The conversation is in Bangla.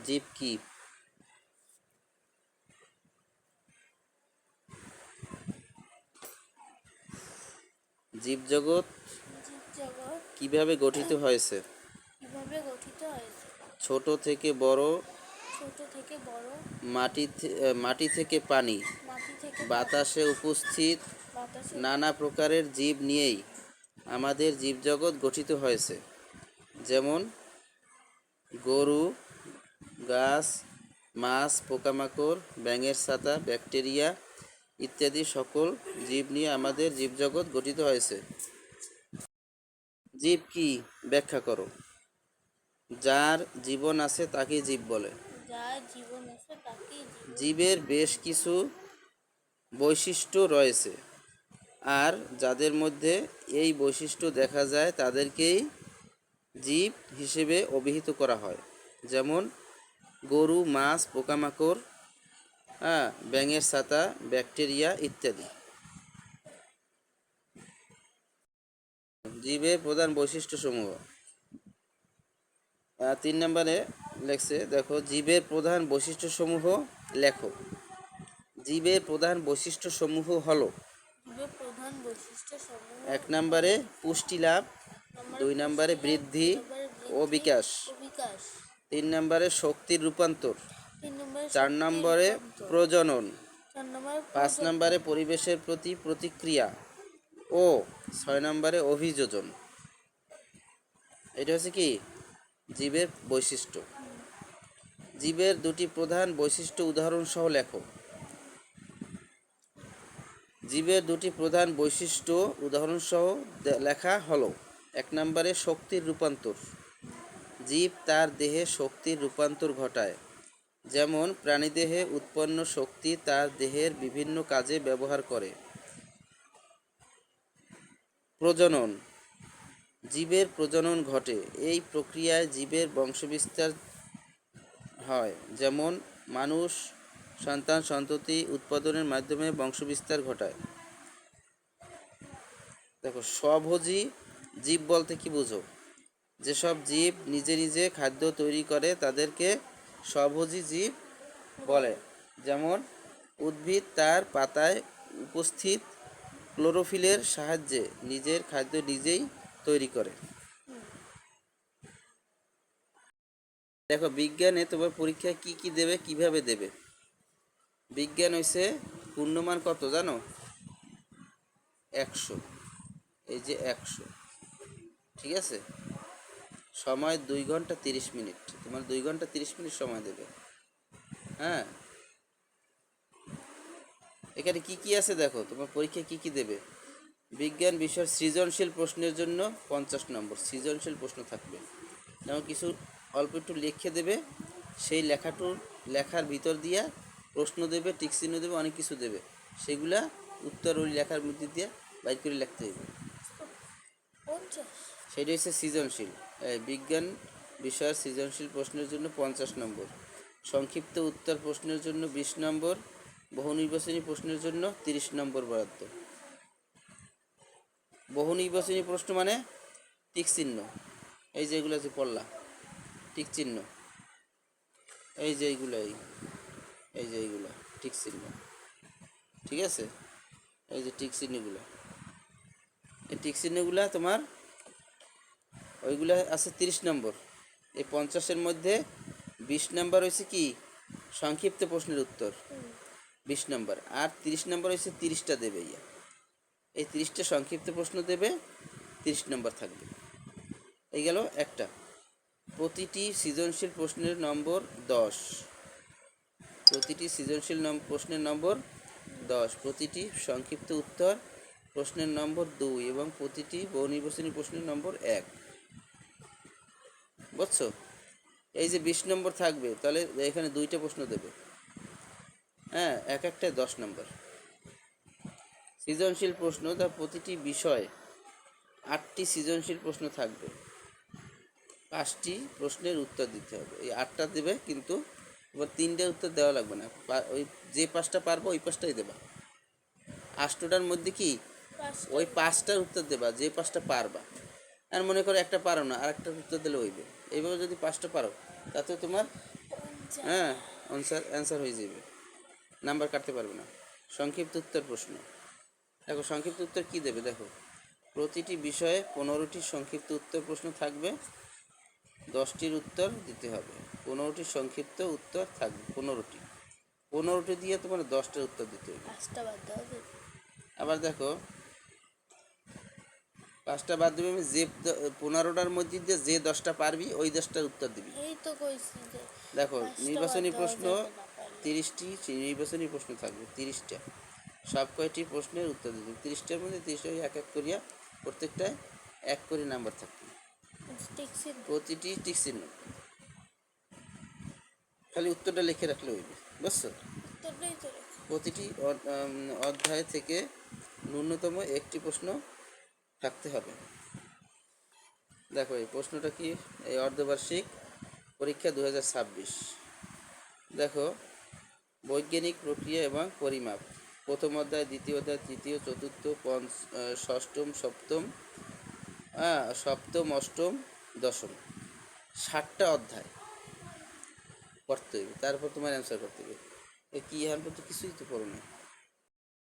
জীব কি? জীবজগৎ জীবজগৎ কিভাবে গঠিত হয়েছে? কিভাবে গঠিত হয়েছে? ছোট থেকে বড়, ছোট থেকে বড়, মাটি থেকে পানি, মাটি থেকে বাতাসে উপস্থিত বাতাসে নানা প্রকারের জীব নিয়েই আমাদের জীবজগৎ গঠিত হয়েছে। যেমন গরু, গাছ, মাছ, পোকামাকড়, ব্যাঙের ছাতা, ব্যাকটেরিয়া ইত্যাদি সকল জীব নিয়ে আমাদের জীবজগৎ গঠিত হয়েছে। জীব কি ব্যাখ্যা করো। যার জীবন আছে তাকে জীব বলে। যার জীবন আছে তাকে জীবের বেশ কিছু বৈশিষ্ট্য রয়েছে, আর যাদের মধ্যে এই বৈশিষ্ট্য দেখা যায় তাদেরকেই জীব হিসেবে অভিহিত করা হয়। যেমন গরু, মাছ, পোকামাকড়, ব্যাঙের ছাতা, ব্যাকটেরিয়া ইত্যাদি। জীবের প্রধান বৈশিষ্ট্যসমূহ 3 নম্বরে লেখছে, দেখো জীবের প্রধান বৈশিষ্ট্যসমূহ লেখো। জীবের প্রধান বৈশিষ্ট্যসমূহ হলো: জীবের প্রধান বৈশিষ্ট্য সমূহ 1 নম্বরে পুষ্টি লাভ, 2 নম্বরে বৃদ্ধি ও বিকাশ, 3 নম্বরে শক্তির রূপান্তর, 4 নম্বরে প্রজনন, 5 নম্বরে পরিবেশের প্রতি প্রতিক্রিয়া ও 6 নম্বরে অভিযোজন। এটা হচ্ছে কি জীবের বৈশিষ্ট্য। জীবের দুটি প্রধান বৈশিষ্ট্য উদাহরণ সহ লেখো। জীবের দুটি প্রধান বৈশিষ্ট্য উদাহরণ সহ লেখা হলো: 1 নম্বরে শক্তির রূপান্তর। জীব তার দেহে শক্তির রূপান্তর ঘটায়। যেমন প্রাণীদেহে উৎপন্ন শক্তি তার দেহের বিভিন্ন কাজে ব্যবহার করে। প্রজনন, জীবের প্রজনন ঘটে। এই প্রক্রিয়ায় জীবের বংশবিস্তার হয়। যেমন মানুষ সন্তান সন্ততি উৎপাদনের মাধ্যমে বংশবিস্তার ঘটায়। দেখো স্বভোজী জীব বলতে কি বুঝো? যেসব জীব নিজে নিজে খাদ্য তৈরি করে তাদেরকে স্বভোজী জীব বলে। যেমন উদ্ভিদ তার পাতায় উপস্থিত ক্লোরোফিলের সাহায্যে নিজের খাদ্য নিজেই তৈরি করে। দেখো বিজ্ঞানে তোমার পরীক্ষায় কি কি দেবে, কিভাবে দেবে। বিজ্ঞান হইছে পূর্ণমান কত জানো? 100। এই যে 100, ঠিক আছে। সময় 2 ঘন্টা 30 মিনিট। তোমার 2 ঘন্টা 30 মিনিট সময় দেবে। হ্যাঁ, এখানে কি কি আছে দেখো, তোমার পরীক্ষায় কি কি দেবে। বিজ্ঞান বিষয়ের সৃজনশীল প্রশ্নের জন্য 50 নম্বর সৃজনশীল প্রশ্ন থাকবে। যেমন কিছু অল্প একটু লিখে দেবে, সেই লেখার ভিতর দিয়া প্রশ্ন দেবে, টিক চিহ্ন দেবে, অনেক কিছু দেবে। সেগুলা উত্তর ওই লেখার মধ্যে দিয়ে বাইর করে লিখতে হবে। সেটা হচ্ছে সৃজনশীল। বিজ্ঞান বিষয়ের সৃজনশীল প্রশ্নের জন্য 50 নম্বর, সংক্ষিপ্ত উত্তর প্রশ্নের জন্য 20 নম্বর, বহু নির্বাচনী প্রশ্নের জন্য 30 নম্বর বরাদ্দ। বহু নির্বাচনী প্রশ্ন মানে টিক চিহ্ন, এই যে এগুলো যে পড়লা টিক চিহ্ন, এই যে এইগুলো, এই যে এইগুলো টিক চিহ্ন, ঠিক আছে। এই যে টিক চিহ্নগুলো, এই টিক চিহ্নগুলা তোমার ওইগুলো আছে 30 নম্বর। এই 50-এর মধ্যে 20 নম্বর হয়েছে কি সংক্ষিপ্ত প্রশ্নের উত্তর, 20 নম্বর। আর 30 নম্বর হয়েছে 30টা দেবে। এই 30টা সংক্ষিপ্ত প্রশ্ন দেবে, 30 নম্বর থাকবে। এই গেল একটা। প্রতিটি সৃজনশীল প্রশ্নের নম্বর 10। প্রতিটি সৃজনশীল প্রশ্নের নম্বর 10, প্রতিটি সংক্ষিপ্ত উত্তর প্রশ্নের নম্বর 2 এবং প্রতিটি বহু নির্বাচনী প্রশ্নের নম্বর 1। বুঝছো? এই যে 20 নম্বর থাকবে, তাহলে এখানে 2টা প্রশ্ন দেবে। হ্যাঁ, এক একটায় 10 নম্বর। সৃজনশীল প্রশ্ন, তার প্রতিটি বিষয় 8টি সৃজনশীল প্রশ্ন থাকবে। 5টি প্রশ্নের উত্তর দিতে হবে। এই 8টা দেবে, কিন্তু এবার 3টে উত্তর দেওয়া লাগবে না। ওই যে 5টা পারবো ওই 5টাই দেবা। 8টার মধ্যে কি ওই 5টার উত্তর দেবা যে 5টা পারবা। আর মনে করো একটা পারো না, আর একটা উত্তর দিলে হইবে। এইভাবে যদি 5টা পারো তাতে তোমার হ্যাঁ, অ্যান্সার হয়ে যাবে, নাম্বার কাটতে পারবে না। সংক্ষিপ্ত উত্তর প্রশ্ন, দেখো সংক্ষিপ্ত উত্তর কি দেবে, দেখো প্রতিটি বিষয়ে 15টি সংক্ষিপ্ত উত্তর প্রশ্ন থাকবে, 10টির উত্তর দিতে হবে। 15টি সংক্ষিপ্ত উত্তর থাকবে, 15টি দিয়ে তোমার 10টার উত্তর দিতে হবে। 5টা বাদ দেওয়া যাবে। আবার দেখো 5টা বাদ দেবে, আমি যে 15টার মধ্যে দিয়ে যে 10টা পারবি ওই 10টার উত্তর দিবি। এই তো কইছি যে দেখো 5টা বাদ নির্বাচনী দেওয়া প্রশ্ন যাবে না পারলে। 30টি নির্বাচনী প্রশ্ন থাকবে, 30টা, সব কয়টি প্রশ্নের উত্তর দিতে 30টার মধ্যে 30টা এক এক করিয়া প্রত্যেকটায় এক করে নাম্বার থাকবে, টিকছি প্রতিটি টিক চিহ্ন, খালি উত্তরটা লিখে রাখলে হইবে, বুঝছো? উত্তরটাই তো রেখে। প্রতিটি অধ্যায় থেকে ন্যূনতম একটি প্রশ্ন থাকতে হবে। দেখো এই প্রশ্নটা কি, এই অর্ধবার্ষিক পরীক্ষা 2026। দেখো বৈজ্ঞানিক প্রক্রিয়া এবং পরিমাপ, প্রথম অধ্যায়, দ্বিতীয় অধ্যায়, তৃতীয়, চতুর্থ, ষষ্ঠম, সপ্তম, অষ্টম, দশম, 7টা অধ্যায় পড়তে হবে, তারপর তোমার অ্যান্সার করতে হবে। এ কি এখন তো কিছুই তো পড়ো না।